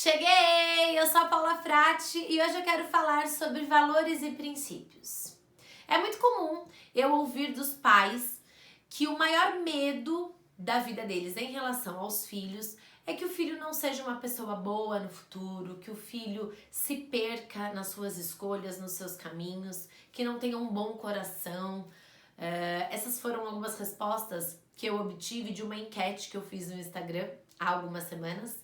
Cheguei! Eu sou a Paula Frati e hoje eu quero falar sobre valores e princípios. É muito comum eu ouvir dos pais que o maior medo da vida deles em relação aos filhos é que o filho não seja uma pessoa boa no futuro, que o filho se perca nas suas escolhas, nos seus caminhos, que não tenha um bom coração. Essas foram algumas respostas que eu obtive de uma enquete que eu fiz no Instagram há algumas semanas.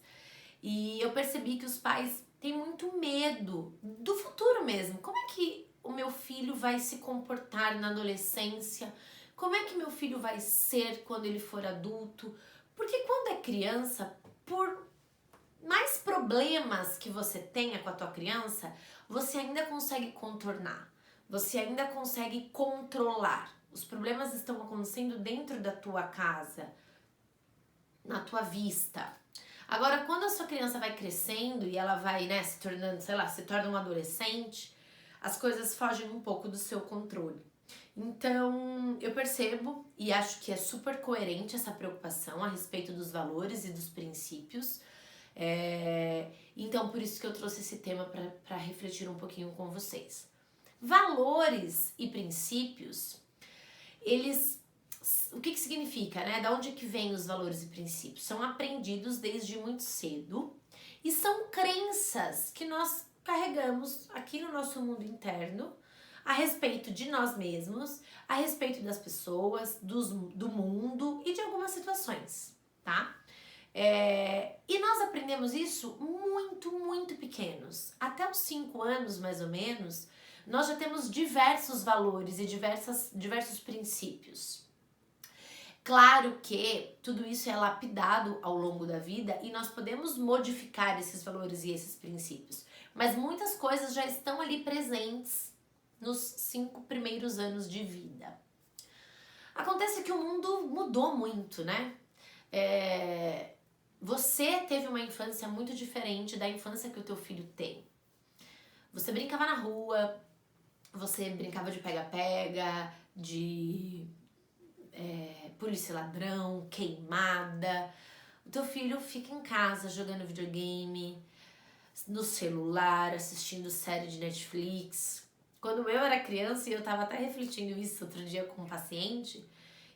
E eu percebi que os pais têm muito medo do futuro mesmo. Como é que o meu filho vai se comportar na adolescência? Como é que meu filho vai ser quando ele for adulto? Porque quando é criança, por mais problemas que você tenha com a tua criança, você ainda consegue contornar. Você ainda consegue controlar. Os problemas estão acontecendo dentro da tua casa, na tua vista. Agora, quando a sua criança vai crescendo e ela vai, se tornando, se torna um adolescente, as coisas fogem um pouco do seu controle. Então, eu percebo e acho que é super coerente essa preocupação a respeito dos valores e dos princípios. Então, por isso que eu trouxe esse tema para refletir um pouquinho com vocês. Valores e princípios, o que significa, né? Da onde que vêm os valores e princípios? São aprendidos desde muito cedo e são crenças que nós carregamos aqui no nosso mundo interno a respeito de nós mesmos, a respeito das pessoas, do mundo e de algumas situações, tá? E nós aprendemos isso muito pequenos. Até os 5 anos, mais ou menos, nós já temos diversos valores e diversos princípios. Claro que tudo isso é lapidado ao longo da vida e nós podemos modificar esses valores e esses princípios, mas muitas coisas já estão ali presentes nos 5 primeiros anos de vida. Acontece que o mundo mudou muito, né? Você teve uma infância muito diferente da infância que o teu filho tem. Você brincava na rua, você brincava de pega-pega, de polícia e ladrão, queimada. O teu filho fica em casa jogando videogame, no celular, assistindo série de Netflix. Quando eu era criança, e eu tava até refletindo isso outro dia com um paciente,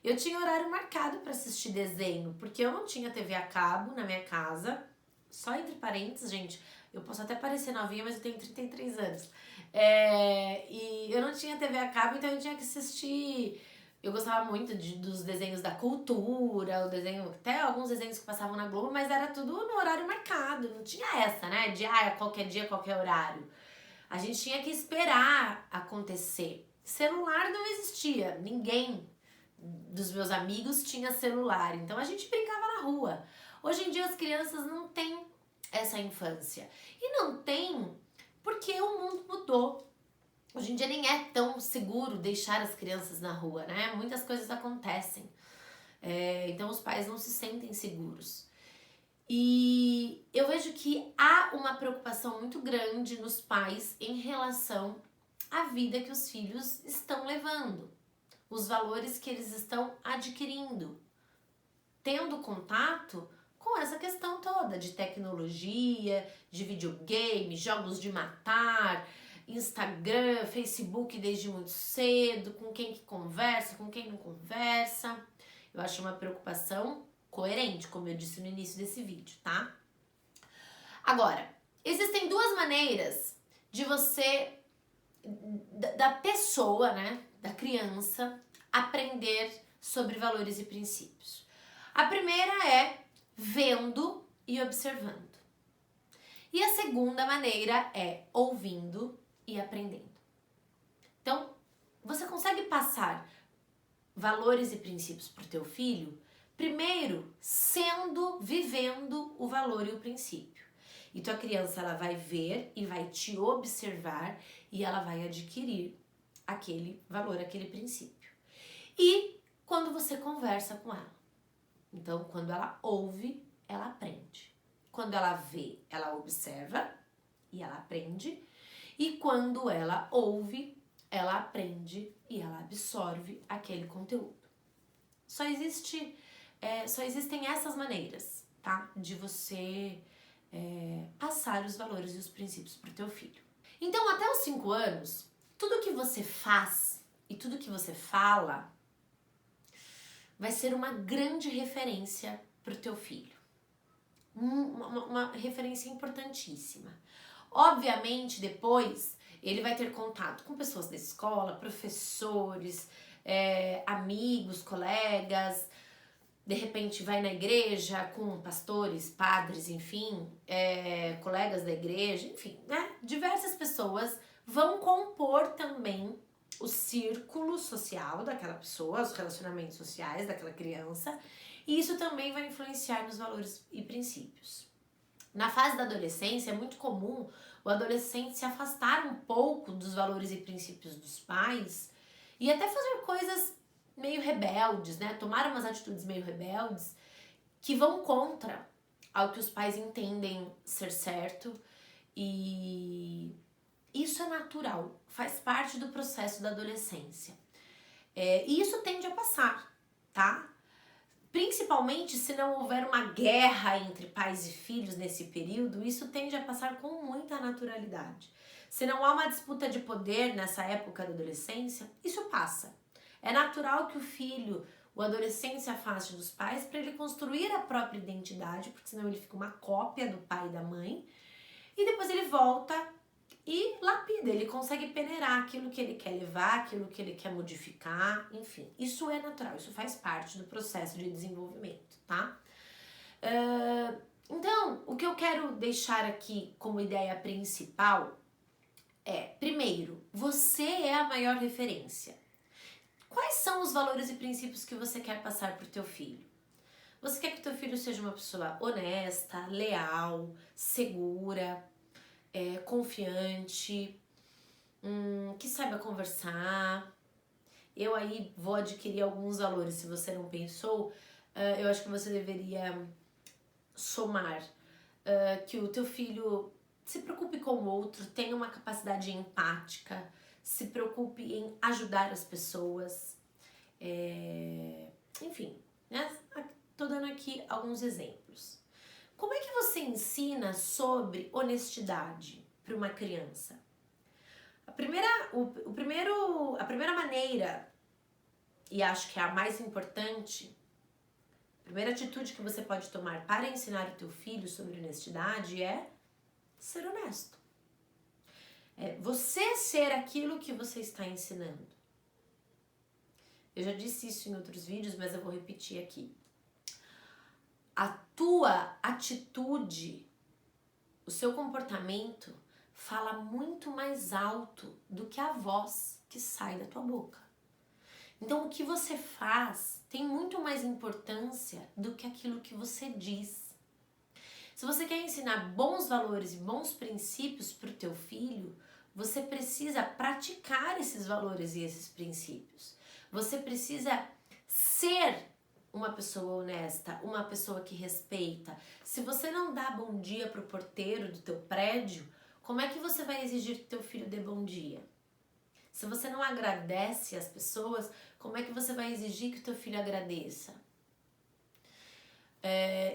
eu tinha horário marcado para assistir desenho, porque eu não tinha TV a cabo na minha casa. Só entre parênteses, gente, eu posso até parecer novinha, mas eu tenho 33 anos. E eu não tinha TV a cabo, então eu tinha que assistir. Eu gostava muito dos desenhos da cultura, até alguns desenhos que passavam na Globo, mas era tudo no horário marcado. Não tinha essa, né? De qualquer dia, qualquer horário. A gente tinha que esperar acontecer. Celular não existia. Ninguém dos meus amigos tinha celular. Então a gente brincava na rua. Hoje em dia as crianças não têm essa infância. E não tem porque o mundo mudou. Hoje em dia nem é tão seguro deixar as crianças na rua, né? Muitas coisas acontecem. Então os pais não se sentem seguros. E eu vejo que há uma preocupação muito grande nos pais em relação à vida que os filhos estão levando. Os valores que eles estão adquirindo. Tendo contato com essa questão toda de tecnologia, de videogame, jogos de matar, Instagram, Facebook desde muito cedo, com quem que conversa, com quem não conversa. Eu acho uma preocupação coerente, como eu disse no início desse vídeo, tá? Agora, existem 2 maneiras de você, da pessoa, né, da criança, aprender sobre valores e princípios. A primeira é vendo e observando. E a segunda maneira é ouvindo e aprendendo. Então, você consegue passar valores e princípios para o teu filho, primeiro vivendo o valor e o princípio. E tua criança, ela vai ver e vai te observar e ela vai adquirir aquele valor, aquele princípio. E quando você conversa com ela. Então, quando ela ouve, ela aprende. Quando ela vê, ela observa e ela aprende. E quando ela ouve, ela aprende e ela absorve aquele conteúdo. Só existem essas maneiras, tá? De você passar passar os valores e os princípios para o teu filho. Então, até os 5 anos, tudo que você faz e tudo que você fala vai ser uma grande referência para o teu filho. Uma referência importantíssima. Obviamente, depois, ele vai ter contato com pessoas da escola, professores, amigos, colegas, de repente vai na igreja com pastores, padres, enfim, colegas da igreja, enfim, né? Diversas pessoas vão compor também o círculo social daquela pessoa, os relacionamentos sociais daquela criança, e isso também vai influenciar nos valores e princípios. Na fase da adolescência é muito comum o adolescente se afastar um pouco dos valores e princípios dos pais e até fazer coisas meio rebeldes, né? Tomar umas atitudes meio rebeldes que vão contra ao que os pais entendem ser certo, e isso é natural, faz parte do processo da adolescência. E isso tende a passar, tá? Principalmente se não houver uma guerra entre pais e filhos nesse período, isso tende a passar com muita naturalidade. Se não há uma disputa de poder nessa época da adolescência, isso passa. É natural que o adolescente se afaste dos pais para ele construir a própria identidade, porque senão ele fica uma cópia do pai e da mãe, e depois ele volta e lapida, ele consegue peneirar aquilo que ele quer levar, aquilo que ele quer modificar, enfim. Isso é natural, isso faz parte do processo de desenvolvimento, tá? Então, o que eu quero deixar aqui como ideia principal é, primeiro, você é a maior referência. Quais são os valores e princípios que você quer passar para o teu filho? Você quer que o teu filho seja uma pessoa honesta, leal, segura, confiante, que saiba conversar. Eu aí vou adquirir alguns valores. Se você não pensou, eu acho que você deveria somar que o teu filho se preocupe com o outro, tenha uma capacidade empática, se preocupe em ajudar as pessoas, enfim, né? Tô dando aqui alguns exemplos. Como é que você ensina sobre honestidade para uma criança? A primeira maneira, e acho que é a mais importante, a primeira atitude que você pode tomar para ensinar o teu filho sobre honestidade é ser honesto. É você ser aquilo que você está ensinando. Eu já disse isso em outros vídeos, mas eu vou repetir aqui. A tua atitude, o seu comportamento fala muito mais alto do que a voz que sai da tua boca. Então, o que você faz tem muito mais importância do que aquilo que você diz. Se você quer ensinar bons valores e bons princípios para o teu filho, você precisa praticar esses valores e esses princípios. Você precisa ser uma pessoa honesta, uma pessoa que respeita. Se você não dá bom dia pro porteiro do teu prédio, como é que você vai exigir que teu filho dê bom dia? Se você não agradece as pessoas, como é que você vai exigir que teu filho agradeça?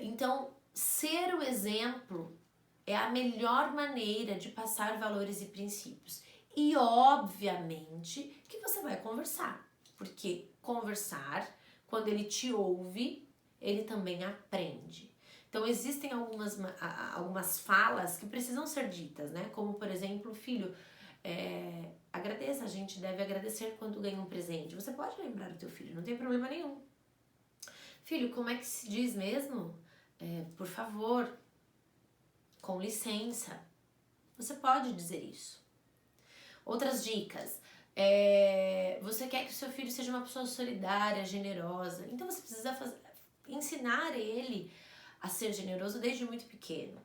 Então, ser o exemplo é a melhor maneira de passar valores e princípios. E, obviamente, que você vai conversar. Porque conversar, quando ele te ouve, ele também aprende. Então, existem algumas falas que precisam ser ditas, né? Como, por exemplo, filho, agradeça, a gente deve agradecer quando ganha um presente. Você pode lembrar do teu filho, não tem problema nenhum. Filho, como é que se diz mesmo? Por favor, com licença. Você pode dizer isso. Outras dicas. Você quer que o seu filho seja uma pessoa solidária, generosa. Então você precisa ensinar ele a ser generoso desde muito pequeno.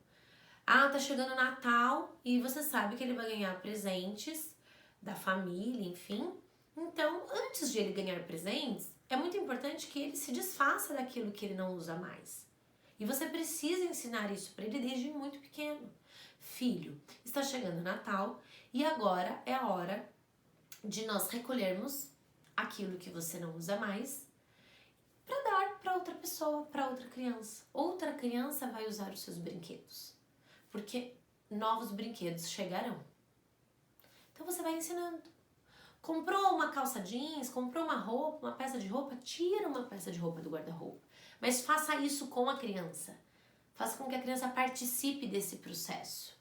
Tá chegando o Natal e você sabe que ele vai ganhar presentes da família, enfim. Então, antes de ele ganhar presentes, é muito importante que ele se desfaça daquilo que ele não usa mais. E você precisa ensinar isso para ele desde muito pequeno. Filho, está chegando o Natal e agora é a hora de nós recolhermos aquilo que você não usa mais para dar para outra pessoa, para outra criança. Outra criança vai usar os seus brinquedos. Porque novos brinquedos chegarão. Então você vai ensinando. Comprou uma calça jeans, comprou uma roupa, uma peça de roupa, tira uma peça de roupa do guarda-roupa. Mas faça isso com a criança. Faça com que a criança participe desse processo.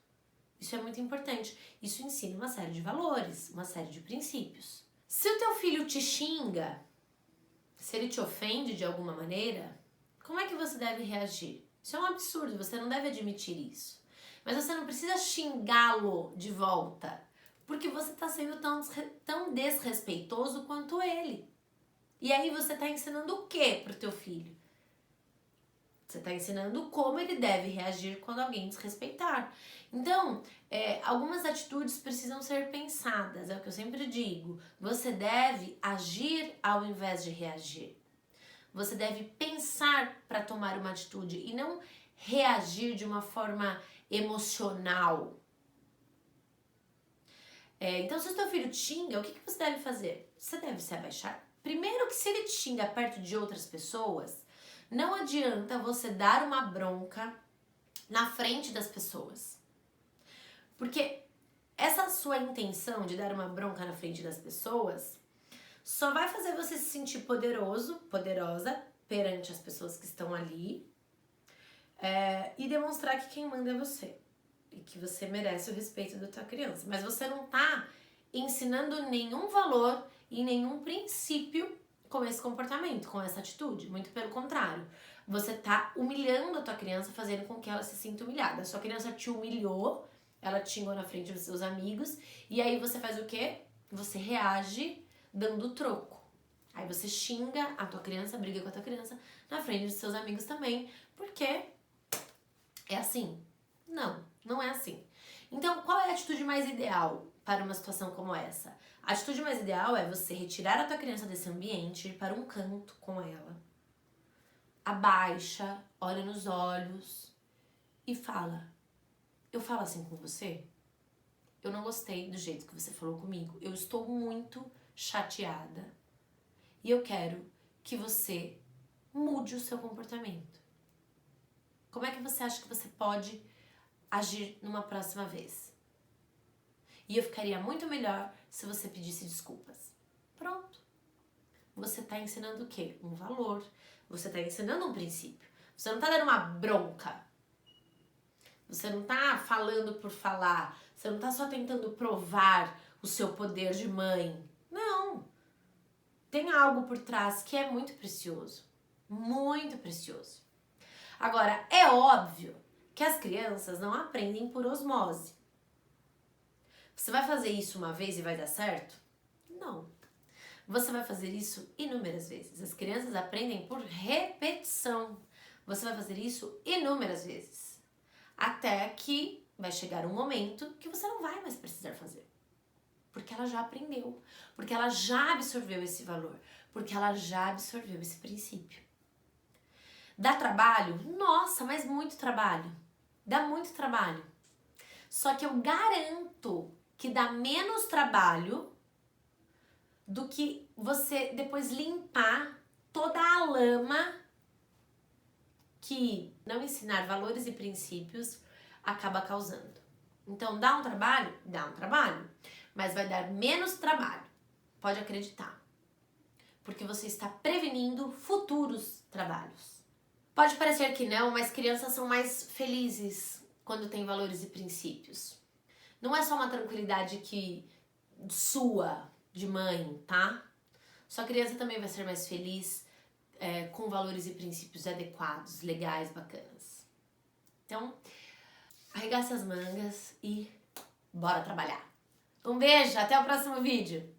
Isso é muito importante. Isso ensina uma série de valores, uma série de princípios. Se o teu filho te xinga, se ele te ofende de alguma maneira, como é que você deve reagir? Isso é um absurdo, você não deve admitir isso. Mas você não precisa xingá-lo de volta, porque você está sendo tão desrespeitoso quanto ele. E aí você está ensinando o quê para o teu filho? Você está ensinando como ele deve reagir quando alguém desrespeitar. Então, algumas atitudes precisam ser pensadas, é o que eu sempre digo. Você deve agir ao invés de reagir. Você deve pensar para tomar uma atitude e não reagir de uma forma emocional. Então, se o seu filho te xinga, o que você deve fazer? Você deve se abaixar. Primeiro que se ele te xinga perto de outras pessoas, não adianta você dar uma bronca na frente das pessoas. Porque essa sua intenção de dar uma bronca na frente das pessoas só vai fazer você se sentir poderoso, poderosa perante as pessoas que estão ali e demonstrar que quem manda é você e que você merece o respeito da tua criança. Mas você não tá ensinando nenhum valor e nenhum princípio com esse comportamento, com essa atitude. Muito pelo contrário. Você tá humilhando a tua criança, fazendo com que ela se sinta humilhada. A sua criança te humilhou, ela te xingou na frente dos seus amigos, e aí você faz o quê? Você reage dando troco. Aí você xinga a tua criança, briga com a tua criança na frente dos seus amigos também, porque é assim. Não é assim. Então, qual é a atitude mais ideal para uma situação como essa? A atitude mais ideal é você retirar a tua criança desse ambiente, ir para um canto com ela, abaixa, olha nos olhos e fala: eu falo assim com você? Eu não gostei do jeito que você falou comigo. Eu estou muito chateada e eu quero que você mude o seu comportamento. Como é que você acha que você pode agir numa próxima vez? E eu ficaria muito melhor se você pedisse desculpas. Pronto. Você está ensinando o quê? Um valor. Você está ensinando um princípio. Você não está dando uma bronca. Você não está falando por falar. Você não está só tentando provar o seu poder de mãe. Não. Tem algo por trás que é muito precioso. Muito precioso. Agora, é óbvio que as crianças não aprendem por osmose. Você vai fazer isso uma vez e vai dar certo? Não. Você vai fazer isso inúmeras vezes. As crianças aprendem por repetição. Você vai fazer isso inúmeras vezes. Até que vai chegar um momento que você não vai mais precisar fazer. Porque ela já aprendeu. Porque ela já absorveu esse valor. Porque ela já absorveu esse princípio. Dá trabalho? Nossa, mas muito trabalho. Dá muito trabalho. Só que eu garanto que dá menos trabalho do que você depois limpar toda a lama que não ensinar valores e princípios acaba causando. Então, dá um trabalho? Dá um trabalho. Mas vai dar menos trabalho. Pode acreditar. Porque você está prevenindo futuros trabalhos. Pode parecer que não, mas crianças são mais felizes quando têm valores e princípios. Não é só uma tranquilidade que sua, de mãe, tá? Sua criança também vai ser mais feliz com valores e princípios adequados, legais, bacanas. Então, arregaça as mangas e bora trabalhar. Um beijo, até o próximo vídeo!